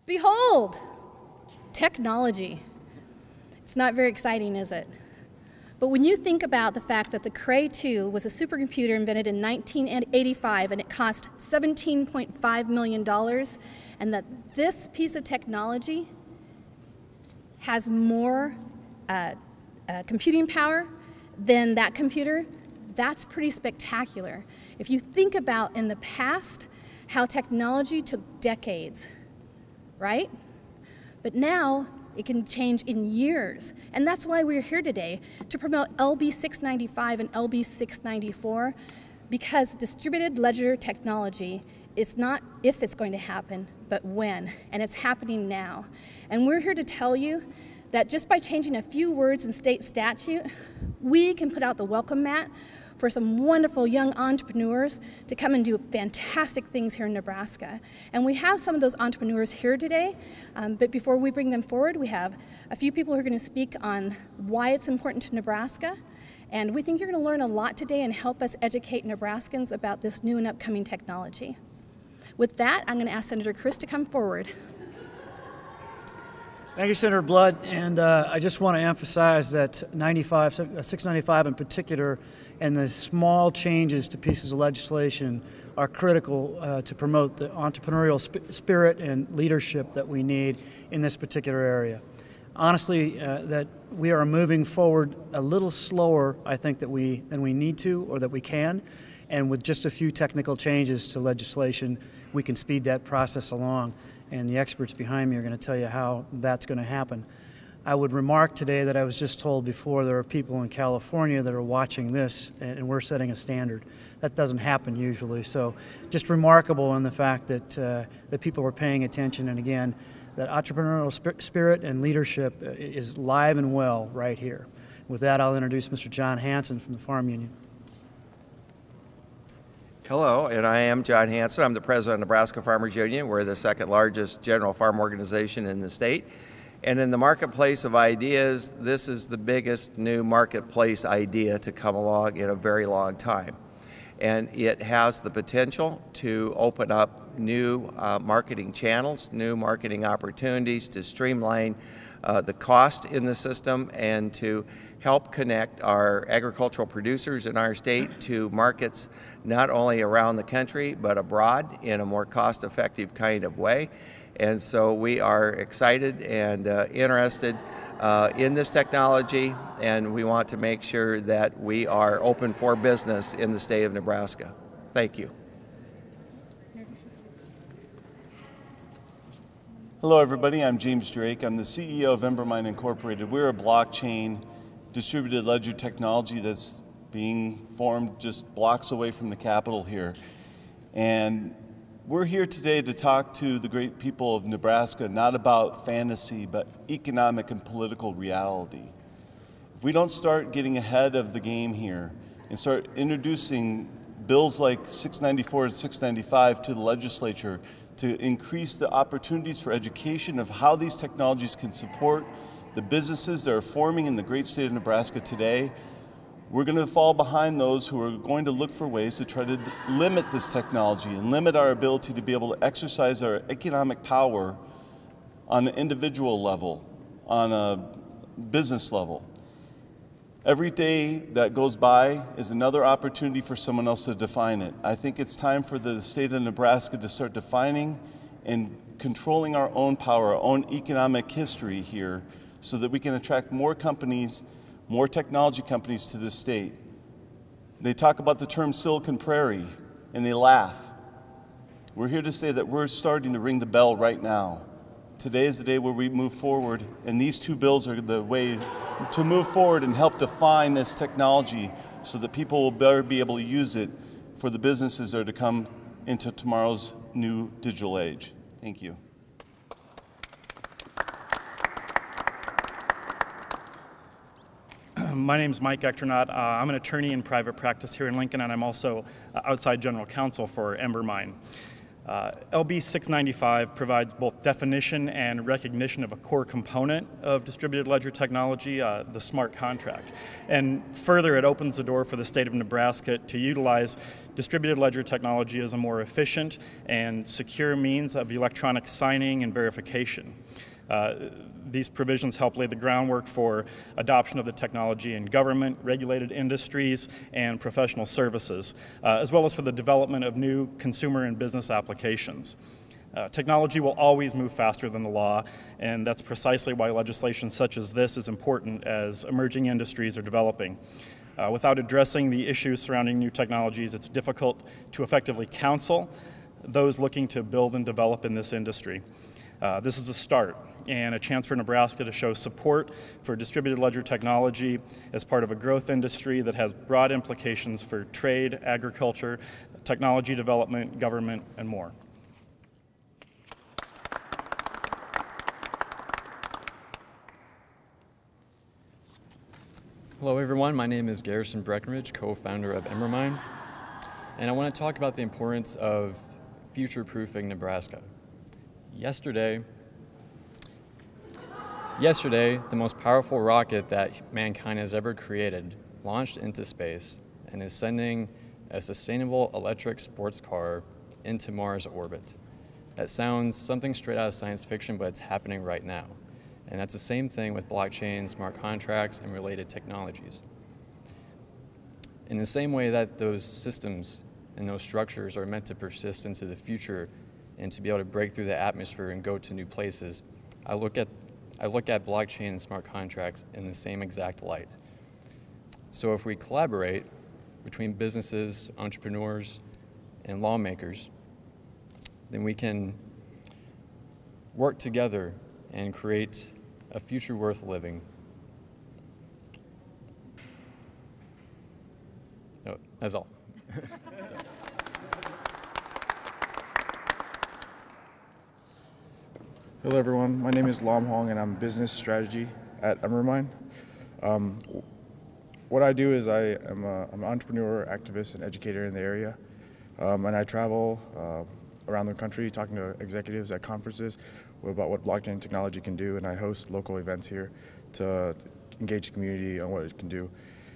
Behold, technology. It's not very exciting, is it? But when you think about the fact that the Cray 2 was a supercomputer invented in 1985 and it cost $17.5 million, and that this piece of technology has more computing power than that computer, that's pretty spectacular. If you think about in the past how technology took decades, right? But now it can change in years. And that's why we're here today, to promote LB 695 and LB 694, because distributed ledger technology is not if it's going to happen, but when, and it's happening now. And we're here to tell you that just by changing a few words in state statute, we can put out the welcome mat for some wonderful young entrepreneurs to come and do fantastic things here in Nebraska. And we have some of those entrepreneurs here today, but before we bring them forward, we have a few people who are going to speak on why it's important to Nebraska. And we think you're going to learn a lot today and help us educate Nebraskans about this new and upcoming technology. With that, I'm going to ask Senator Chris to come forward. Thank you, Senator Blood, and I just want to emphasize that 695 in particular, and the small changes to pieces of legislation are critical to promote the entrepreneurial spirit and leadership that we need in this particular area. Honestly, that we are moving forward a little slower, I think, than we need to or that we can, and with just a few technical changes to legislation, we can speed that process along. And the experts behind me are going to tell you how that's going to happen. I would remark today that I was just told before there are people in California that are watching this, and we're setting a standard. That doesn't happen usually. So just remarkable in the fact that, that people are paying attention, and again, that entrepreneurial spirit and leadership is live and well right here. With that, I'll introduce Mr. John Hanson from the Farm Union. Hello, and I am John Hanson. I'm the president of Nebraska Farmers Union. We're the second largest general farm organization in the state. And in the marketplace of ideas, this is the biggest new marketplace idea to come along in a very long time. And it has the potential to open up new marketing channels, new marketing opportunities, to streamline the cost in the system, and to help connect our agricultural producers in our state to markets not only around the country but abroad in a more cost-effective kind of way. And so we are excited and interested in this technology, and we want to make sure that we are open for business in the state of Nebraska. Thank you. Hello everybody, I'm James Drake. I'm the CEO of Embermine Incorporated. We're a blockchain distributed ledger technology that's being formed just blocks away from the Capitol here. And we're here today to talk to the great people of Nebraska, not about fantasy, but economic and political reality. If we don't start getting ahead of the game here and start introducing bills like 694 and 695 to the legislature to increase the opportunities for education of how these technologies can support the businesses that are forming in the great state of Nebraska today, we're going to fall behind those who are going to look for ways to try to limit this technology and limit our ability to be able to exercise our economic power on an individual level, on a business level. Every day that goes by is another opportunity for someone else to define it. I think it's time for the state of Nebraska to start defining and controlling our own power, our own economic history here, so that we can attract more companies, more technology companies to this state. They talk about the term Silicon Prairie, and they laugh. We're here to say that we're starting to ring the bell right now. Today is the day where we move forward, and these two bills are the way to move forward and help define this technology so that people will better be able to use it for the businesses that are to come into tomorrow's new digital age. Thank you. My name is Mike Ectornaut. I'm an attorney in private practice here in Lincoln, and I'm also outside general counsel for Embermine. LB 695 provides both definition and recognition of a core component of distributed ledger technology, the smart contract. And further, it opens the door for the state of Nebraska to utilize distributed ledger technology as a more efficient and secure means of electronic signing and verification. These provisions help lay the groundwork for adoption of the technology in government, regulated industries, and professional services, as well as for the development of new consumer and business applications. Technology will always move faster than the law, and that's precisely why legislation such as this is important as emerging industries are developing. Without addressing the issues surrounding new technologies, it's difficult to effectively counsel those looking to build and develop in this industry. This is a start and a chance for Nebraska to show support for distributed ledger technology as part of a growth industry that has broad implications for trade, agriculture, technology development, government, and more. Hello everyone, my name is Garrison Breckenridge, co-founder of Embermine, and I want to talk about the importance of future-proofing Nebraska. Yesterday, the most powerful rocket that mankind has ever created launched into space and is sending a sustainable electric sports car into Mars orbit. That sounds something straight out of science fiction, but it's happening right now. And that's the same thing with blockchain, smart contracts, and related technologies. In the same way that those systems and those structures are meant to persist into the future and to be able to break through the atmosphere and go to new places, I look at blockchain and smart contracts in the same exact light. So if we collaborate between businesses, entrepreneurs, and lawmakers, then we can work together and create a future worth living. Oh, that's all. Hello everyone, my name is Lam Hong and I'm business strategy at Embermine. What I do is I'm an entrepreneur, activist, and educator in the area. And I travel around the country talking to executives at conferences about what blockchain technology can do, and I host local events here to engage the community on what it can do.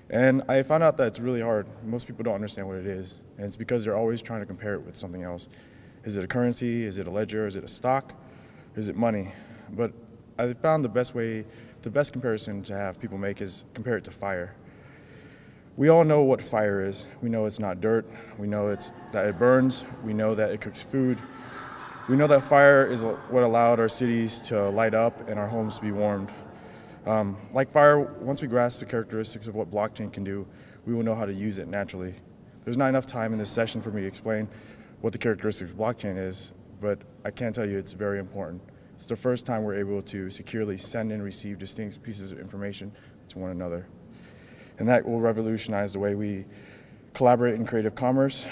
And I found out that it's really hard. Most people don't understand what it is, and it's because they're always trying to compare it with something else. Is it a currency? Is it a ledger? Is it a stock? Is it money? But I found the best comparison to have people make is compare it to fire. We all know what fire is. We know it's not dirt. We know that it burns. We know that it cooks food. We know that fire is what allowed our cities to light up and our homes to be warmed. Like fire, once we grasp the characteristics of what blockchain can do, we will know how to use it naturally. There's not enough time in this session for me to explain what the characteristics of blockchain is, but I can tell you it's very important. It's the first time we're able to securely send and receive distinct pieces of information to one another. And that will revolutionize the way we collaborate in creative commerce,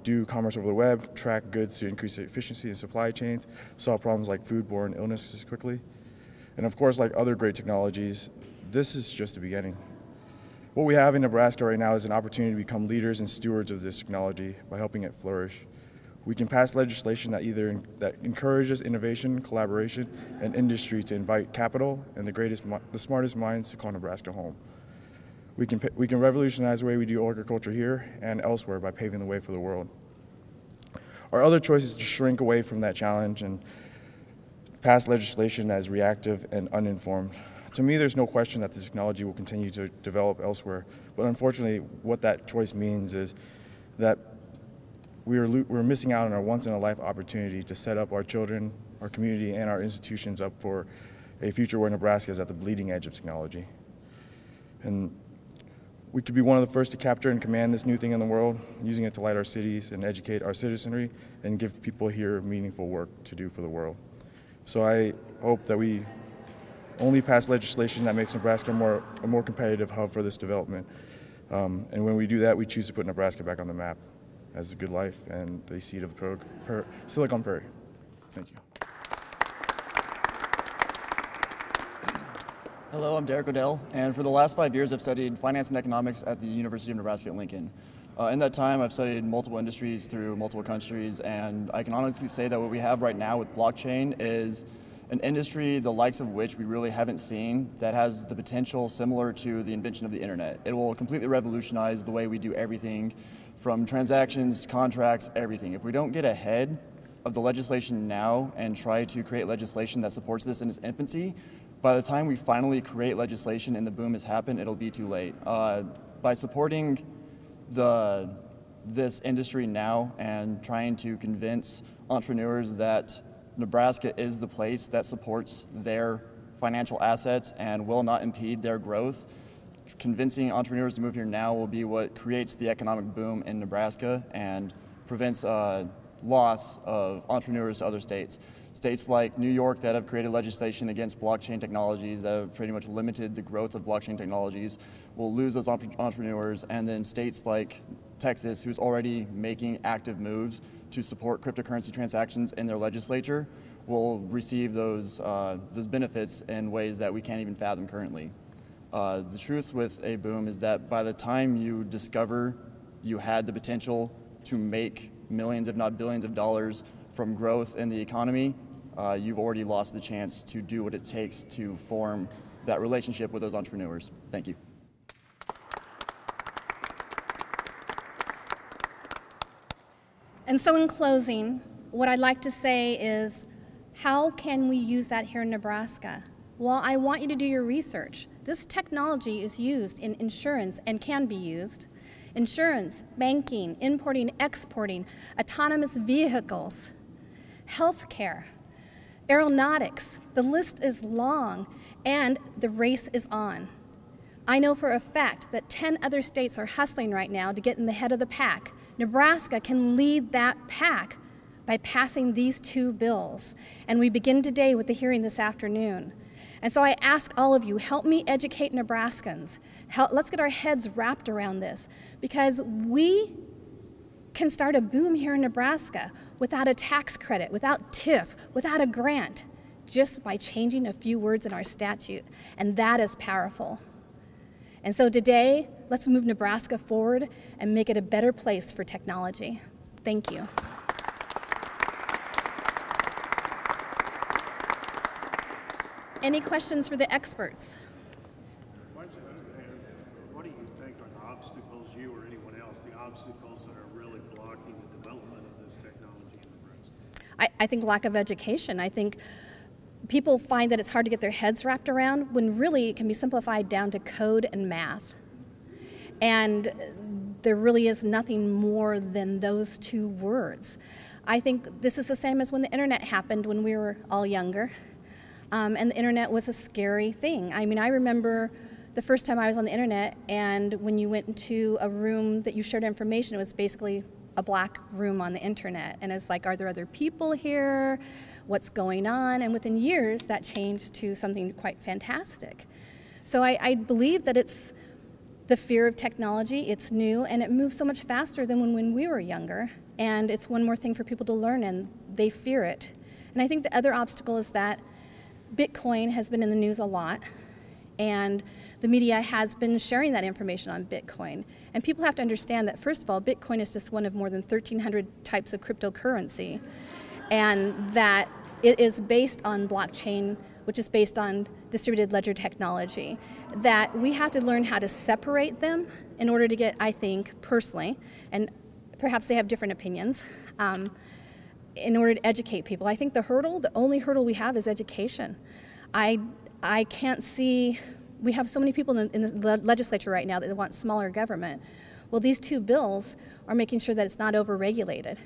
do commerce over the web, track goods to increase the efficiency in supply chains, solve problems like foodborne illnesses quickly. And of course, like other great technologies, this is just the beginning. What we have in Nebraska right now is an opportunity to become leaders and stewards of this technology by helping it flourish. We can pass legislation that encourages innovation, collaboration, and industry to invite capital and the smartest minds to call Nebraska home. We can revolutionize the way we do agriculture here and elsewhere by paving the way for the world. Our other choice is to shrink away from that challenge and pass legislation that is reactive and uninformed. To me, there's no question that the technology will continue to develop elsewhere, but unfortunately, what that choice means is that we're missing out on our once-in-a-life opportunity to set up our children, our community, and our institutions up for a future where Nebraska is at the bleeding edge of technology. And we could be one of the first to capture and command this new thing in the world, using it to light our cities and educate our citizenry and give people here meaningful work to do for the world. So I hope that we only pass legislation that makes Nebraska a more competitive hub for this development. And when we do that, we choose to put Nebraska back on the map as a good life and the seat of Silicon Prairie. Thank you. Hello, I'm Derek Odell, and for the last 5 years I've studied finance and economics at the University of Nebraska at Lincoln. In that time, I've studied multiple industries through multiple countries, and I can honestly say that what we have right now with blockchain is an industry the likes of which we really haven't seen, that has the potential similar to the invention of the internet. It will completely revolutionize the way we do everything, from transactions, contracts, everything. If we don't get ahead of the legislation now and try to create legislation that supports this in its infancy, by the time we finally create legislation and the boom has happened, it'll be too late. By supporting this industry now and trying to convince entrepreneurs that Nebraska is the place that supports their financial assets and will not impede their growth, convincing entrepreneurs to move here now will be what creates the economic boom in Nebraska and prevents loss of entrepreneurs to other states. States like New York that have created legislation against blockchain technologies that have pretty much limited the growth of blockchain technologies will lose those entrepreneurs, and then states like Texas, who's already making active moves to support cryptocurrency transactions in their legislature, will receive those benefits in ways that we can't even fathom currently. The truth with a boom is that by the time you discover you had the potential to make millions, if not billions of dollars from growth in the economy, you've already lost the chance to do what it takes to form that relationship with those entrepreneurs. Thank you. And so in closing, what I'd like to say is, how can we use that here in Nebraska? Well, I want you to do your research. This technology is used in insurance and can be used. Insurance, banking, importing, exporting, autonomous vehicles, healthcare, aeronautics. The list is long, and the race is on. I know for a fact that 10 other states are hustling right now to get in the head of the pack. Nebraska can lead that pack by passing these two bills. And we begin today with the hearing this afternoon. And so I ask all of you, help me educate Nebraskans. Let's get our heads wrapped around this, because we can start a boom here in Nebraska without a tax credit, without TIF, without a grant, just by changing a few words in our statute. And that is powerful. And so today, let's move Nebraska forward and make it a better place for technology. Thank you. Any questions for the experts? What do you think are the obstacles, you or anyone else, the obstacles that are really blocking the development of this technology in Nebraska? I think lack of education. I think people find that it's hard to get their heads wrapped around when really it can be simplified down to code and math. And there really is nothing more than those two words. I think this is the same as when the internet happened when we were all younger. And the internet was a scary thing. I mean, I remember the first time I was on the internet, and when you went into a room that you shared information, it was basically a black room on the internet. And it's like, are there other people here? What's going on? And within years, that changed to something quite fantastic. So I believe that it's the fear of technology. It's new, and it moves so much faster than when we were younger. And it's one more thing for people to learn, and they fear it. And I think the other obstacle is that Bitcoin has been in the news a lot, and the media has been sharing that information on Bitcoin. And people have to understand that, first of all, Bitcoin is just one of more than 1,300 types of cryptocurrency, and that it is based on blockchain, which is based on distributed ledger technology, that we have to learn how to separate them in order to get, I think, personally, and perhaps they have different opinions, in order to educate people. I think the only hurdle we have is education. I can't see, we have so many people in the legislature right now that want smaller government. Well, these two bills are making sure that it's not overregulated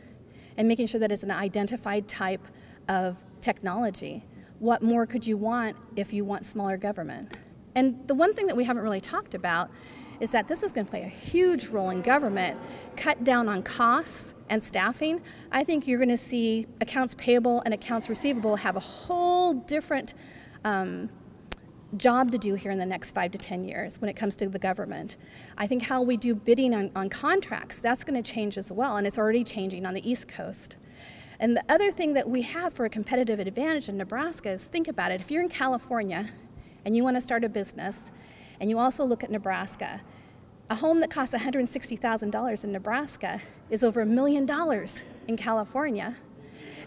and making sure that it's an identified type of technology. What more could you want if you want smaller government? And the one thing that we haven't really talked about is that this is going to play a huge role in government, cut down on costs and staffing. I think you're going to see accounts payable and accounts receivable have a whole different job to do here in the next 5 to 10 years when it comes to the government. I think how we do bidding on contracts, that's going to change as well, and it's already changing on the East Coast. And the other thing that we have for a competitive advantage in Nebraska is, think about it, if you're in California and you want to start a business, and you also look at Nebraska, A home that costs $160,000 in Nebraska is over $1 million in California.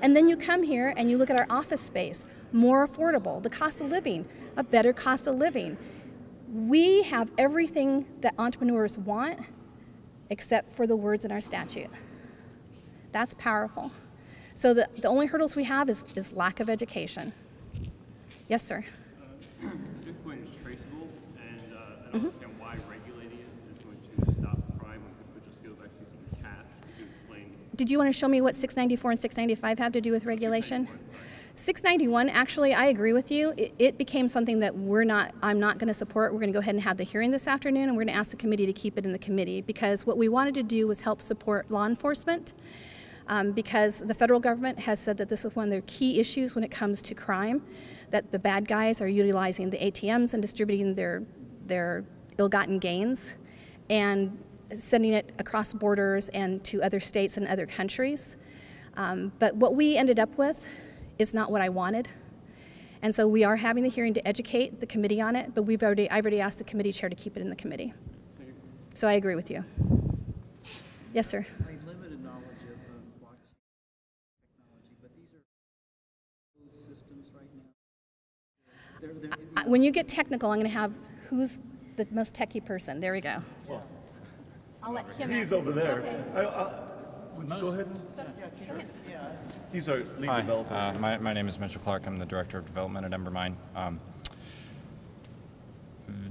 And then you come here and you look at our office space, more affordable, the cost of living, a better cost of living. We have everything that entrepreneurs want except for the words in our statute. That's powerful. So the only hurdles we have is lack of education. Yes, sir. Bitcoin is traceable, and I don't understand why regulating it is going to stop crime when people just go back to using cash. Could you explain? Did you want to show me what 694 and 695 have to do with regulation? 691, actually, I agree with you. It became something that I'm not going to support. We're going to go ahead and have the hearing this afternoon, and we're going to ask the committee to keep it in the committee, because what we wanted to do was help support law enforcement, because the federal government has said that this is one of their key issues when it comes to crime, that the bad guys are utilizing the ATMs and distributing their ill-gotten gains and sending it across borders and to other states and other countries. But what we ended up with is not what I wanted. And so we are having the hearing to educate the committee on it, but I've already asked the committee chair to keep it in the committee. So I agree with you. Yes, sir. I have limited knowledge of blockchain technology, but these are closed systems right now. When you get technical, I'm going to have who's the most techie person. There we go. Well, I'll let him. he's over there. Okay. Would you go ahead? Sure. He's our lead developer. My name is Mitchell Clark. I'm the Director of Development at Embermine.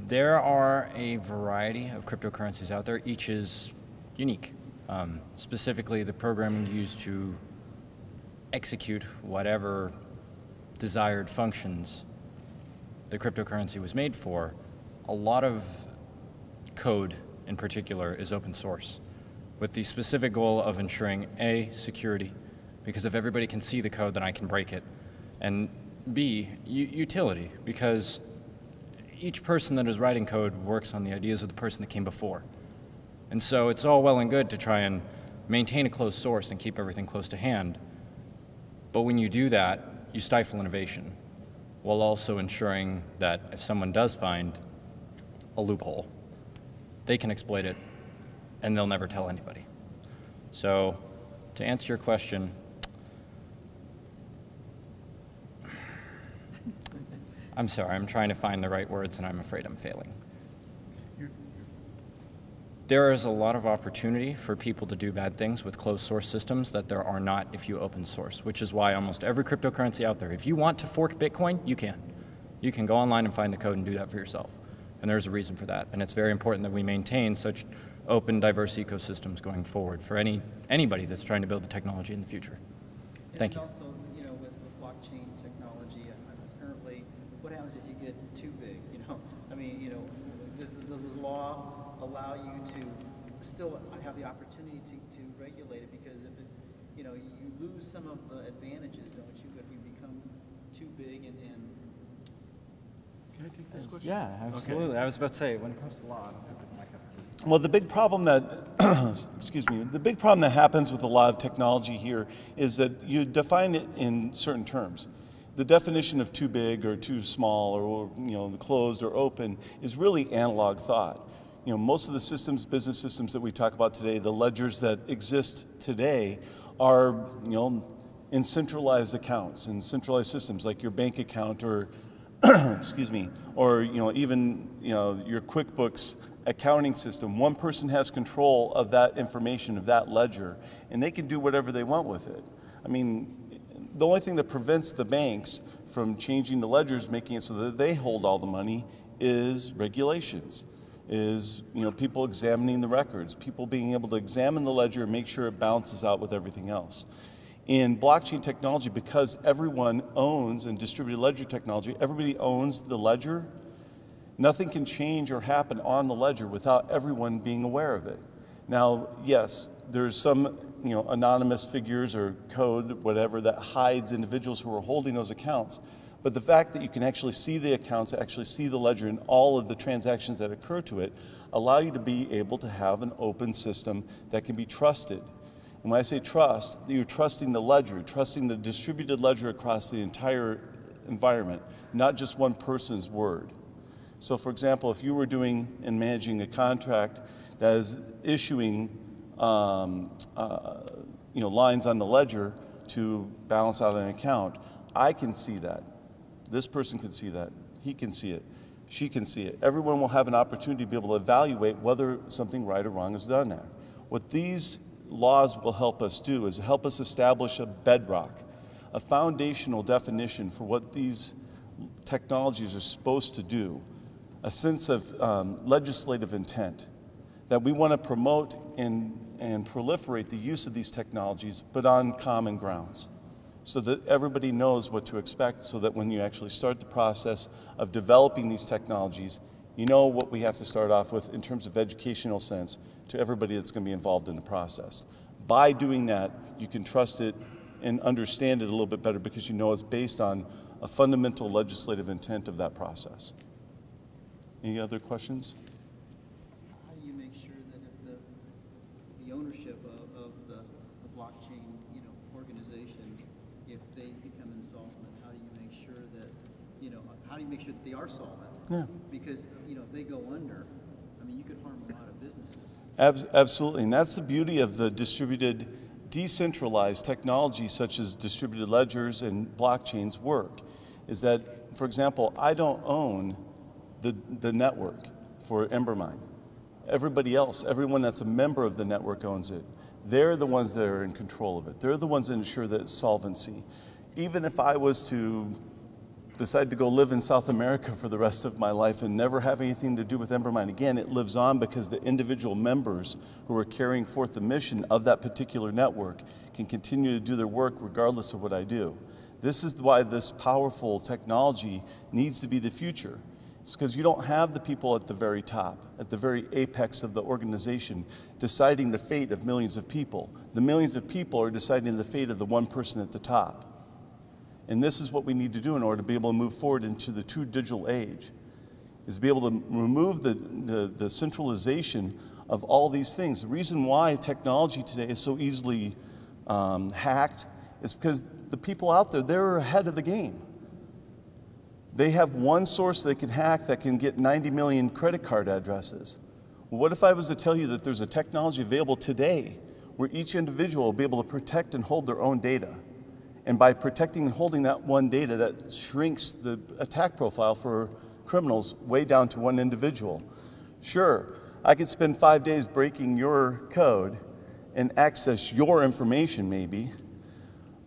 There are a variety of cryptocurrencies out there. Each is unique. Specifically, the programming used to execute whatever desired functions the cryptocurrency was made for, a lot of code in particular is open source, with the specific goal of ensuring A, security, because if everybody can see the code, then I can break it, and B, utility, because each person that is writing code works on the ideas of the person that came before. And so it's all well and good to try and maintain a closed source and keep everything close to hand, but when you do that, you stifle innovation, while also ensuring that if someone does find a loophole, they can exploit it and they'll never tell anybody. So to answer your question, I'm sorry, I'm trying to find the right words and I'm afraid I'm failing. There is a lot of opportunity for people to do bad things with closed source systems that there are not if you open source, which is why almost every cryptocurrency out there, if you want to fork Bitcoin, you can. You can go online and find the code and do that for yourself. And there's a reason for that. And it's very important that we maintain such open, diverse ecosystems going forward for anybody that's trying to build the technology in the future. Thank you. And also, with blockchain technology, apparently, what happens if you get too big? Does the law allow you to still have the opportunity to regulate it? Because if it, you lose some of the advantages, don't you, if you become too big and Can I take this question? Yeah, absolutely. Okay. I was about to say, when it comes to law, I don't have my cup of tea. Well, the big problem that, excuse me, the big problem that happens with a lot of technology here is that you define it in certain terms. The definition of too big or too small or the closed or open is really analog thought. Most of the systems, business systems that we talk about today, the ledgers that exist today are in centralized accounts, in centralized systems like your bank account or excuse me, or even your QuickBooks accounting system. One person has control of that information, of that ledger, and they can do whatever they want with it. I mean, the only thing that prevents the banks from changing the ledgers, making it so that they hold all the money, is regulations, is people examining the records, people being able to examine the ledger and make sure it balances out with everything else. In blockchain technology, because everyone owns, in distributed ledger technology, everybody owns the ledger, nothing can change or happen on the ledger without everyone being aware of it. Now, yes, there's some anonymous figures or code, whatever, that hides individuals who are holding those accounts. But the fact that you can actually see the accounts, actually see the ledger and all of the transactions that occur to it, allow you to be able to have an open system that can be trusted. And when I say trust, you're trusting the ledger, trusting the distributed ledger across the entire environment, not just one person's word. So for example, if you were doing and managing a contract that is issuing lines on the ledger to balance out an account, I can see that. This person can see that. He can see it. She can see it. Everyone will have an opportunity to be able to evaluate whether something right or wrong is done there. What these laws will help us do is help us establish a bedrock, a foundational definition for what these technologies are supposed to do, a sense of legislative intent, that we want to promote and proliferate the use of these technologies, but on common grounds, so that everybody knows what to expect, so that when you actually start the process of developing these technologies, you know what we have to start off with in terms of educational sense to everybody that's going to be involved in the process. By doing that, you can trust it and understand it a little bit better because you know it's based on a fundamental legislative intent of that process. Any other questions? How do you make sure that if the ownership of the blockchain, organization, if they become insolvent, how do you make sure that, how do you make sure that they are solvent? Yeah. Because, if they go under, you could harm a lot of businesses. Absolutely, and that's the beauty of the distributed, decentralized technology such as distributed ledgers and blockchains work, is that, for example, I don't own the network for Embermine. Everybody else, everyone that's a member of the network owns it. They're the ones that are in control of it. They're the ones that ensure that it's solvency. Even if I was to decide to go live in South America for the rest of my life and never have anything to do with Embermine again, it lives on because the individual members who are carrying forth the mission of that particular network can continue to do their work regardless of what I do. This is why this powerful technology needs to be the future. It's because you don't have the people at the very top, at the very apex of the organization, deciding the fate of millions of people. The millions of people are deciding the fate of the one person at the top. And this is what we need to do in order to be able to move forward into the true digital age, is to be able to remove the centralization of all these things. The reason why technology today is so easily hacked is because the people out there, they're ahead of the game. They have one source they can hack that can get 90 million credit card addresses. Well, what if I was to tell you that there's a technology available today where each individual will be able to protect and hold their own data? And by protecting and holding that one data, that shrinks the attack profile for criminals way down to one individual. Sure, I could spend 5 days breaking your code and access your information maybe,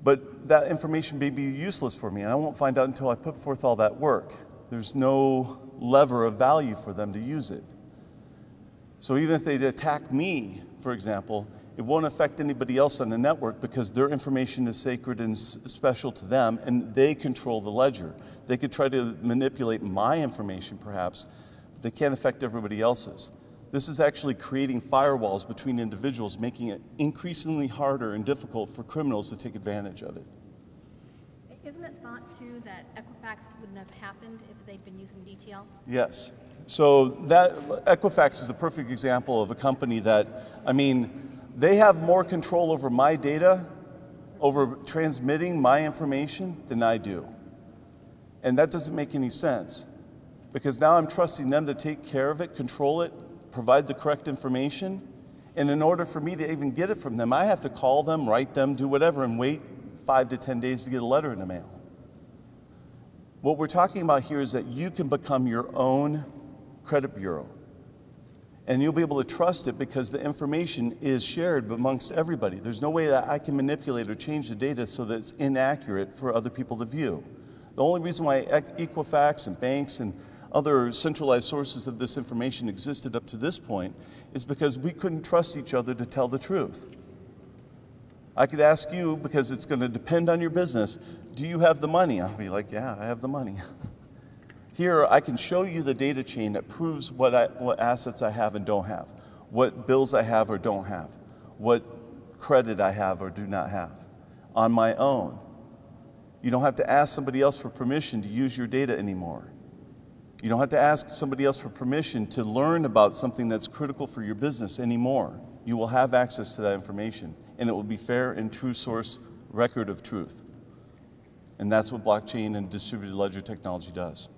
but that information may be useless for me, and I won't find out until I put forth all that work. There's no lever of value for them to use it. So even if they attack me, for example, it won't affect anybody else on the network because their information is sacred and special to them, and they control the ledger. They could try to manipulate my information, perhaps, but they can't affect everybody else's. This is actually creating firewalls between individuals, making it increasingly harder and difficult for criminals to take advantage of it. Isn't it thought, too, that Equifax wouldn't have happened if they'd been using DTL? Yes. So that Equifax is a perfect example of a company that, they have more control over my data, over transmitting my information than I do. And that doesn't make any sense because now I'm trusting them to take care of it, control it, provide the correct information. And in order for me to even get it from them, I have to call them, write them, do whatever, and wait 5 to 10 days to get a letter in the mail. What we're talking about here is that you can become your own credit bureau. And you'll be able to trust it because the information is shared amongst everybody. There's no way that I can manipulate or change the data so that it's inaccurate for other people to view. The only reason why Equifax and banks and other centralized sources of this information existed up to this point is because we couldn't trust each other to tell the truth. I could ask you, because it's going to depend on your business, do you have the money? I'll be like, yeah, I have the money. Here, I can show you the data chain that proves what assets I have and don't have, what bills I have or don't have, what credit I have or do not have on my own. You don't have to ask somebody else for permission to use your data anymore. You don't have to ask somebody else for permission to learn about something that's critical for your business anymore. You will have access to that information, and it will be fair and true source record of truth. And that's what blockchain and distributed ledger technology does.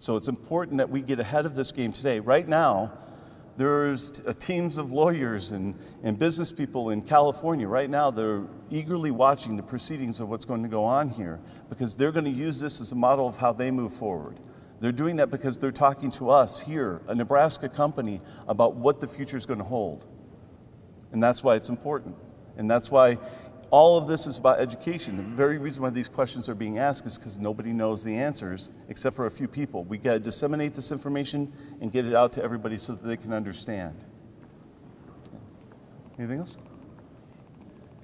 So it's important that we get ahead of this game today. Right now, there's teams of lawyers and business people in California. Right now, they're eagerly watching the proceedings of what's going to go on here because they're going to use this as a model of how they move forward. They're doing that because they're talking to us here, a Nebraska company, about what the future is going to hold. And that's why it's important. And that's why all of this is about education. The very reason why these questions are being asked is because nobody knows the answers except for a few people. We got to disseminate this information and get it out to everybody so that they can understand. Anything else?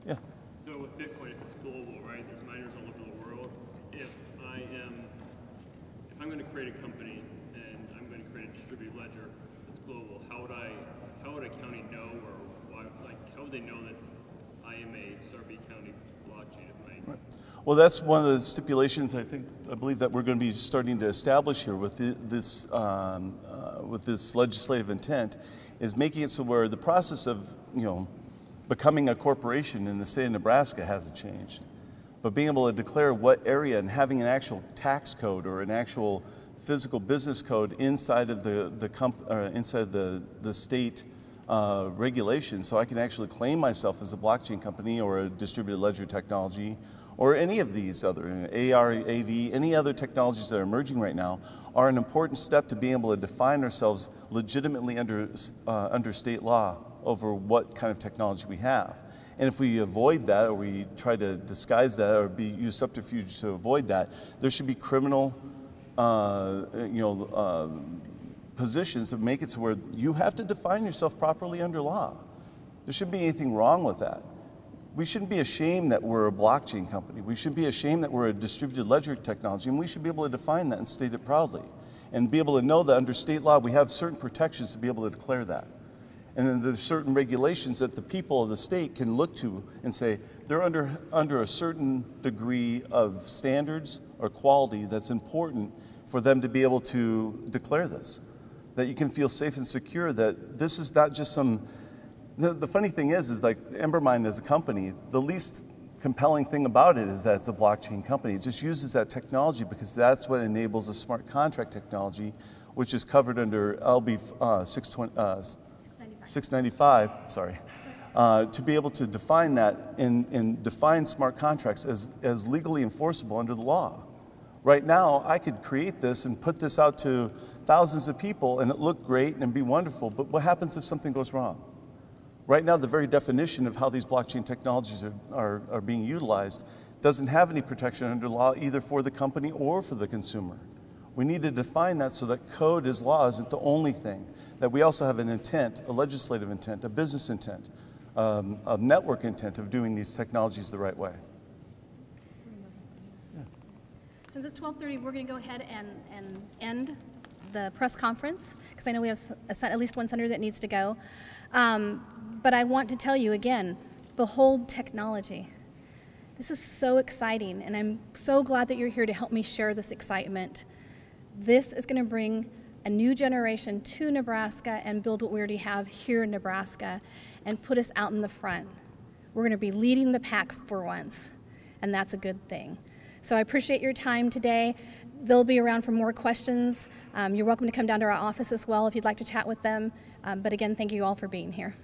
Yeah. So with Bitcoin, if it's global, right? There's miners all over the world. If I'm going to create a company and I'm going to create a distributed ledger that's global, how would a county know, or why, how would they know that I am a Sarpy County blockchain if I... Right. Well, that's one of the stipulations I believe that we're going to be starting to establish here with this legislative intent, is making it so where the process of becoming a corporation in the state of Nebraska hasn't changed, but being able to declare what area and having an actual tax code or an actual physical business code inside of the state regulations, so I can actually claim myself as a blockchain company or a distributed ledger technology or any of these other, AR, AV, any other technologies that are emerging right now are an important step to being able to define ourselves legitimately under state law over what kind of technology we have. And if we avoid that, or we try to disguise that, or use subterfuge to avoid that, there should be criminal positions that make it so where you have to define yourself properly under law. There shouldn't be anything wrong with that. We shouldn't be ashamed that we're a blockchain company. We shouldn't be ashamed that we're a distributed ledger technology, and we should be able to define that and state it proudly. And be able to know that under state law we have certain protections to be able to declare that. And then there's certain regulations that the people of the state can look to and say they're under a certain degree of standards or quality that's important for them to be able to declare this. That you can feel safe and secure that this is not just some... The funny thing is like Embermine as a company, the least compelling thing about it is that it's a blockchain company. It just uses that technology because that's what enables a smart contract technology, which is covered under LB 695, to be able to define that and define smart contracts as legally enforceable under the law. Right now, I could create this and put this out to thousands of people and it look great and be wonderful, but what happens if something goes wrong? Right now, the very definition of how these blockchain technologies are being utilized doesn't have any protection under law either for the company or for the consumer. We need to define that so that code as law isn't the only thing, that we also have an intent, a legislative intent, a business intent, a network intent of doing these technologies the right way. Since it's 12:30, we're going to go ahead and end the press conference because I know we have at least one senator that needs to go. But I want to tell you again, behold technology. This is so exciting, and I'm so glad that you're here to help me share this excitement. This is going to bring a new generation to Nebraska and build what we already have here in Nebraska and put us out in the front. We're going to be leading the pack for once, and that's a good thing. So I appreciate your time today. They'll be around for more questions. You're welcome to come down to our office as well if you'd like to chat with them. But again, thank you all for being here.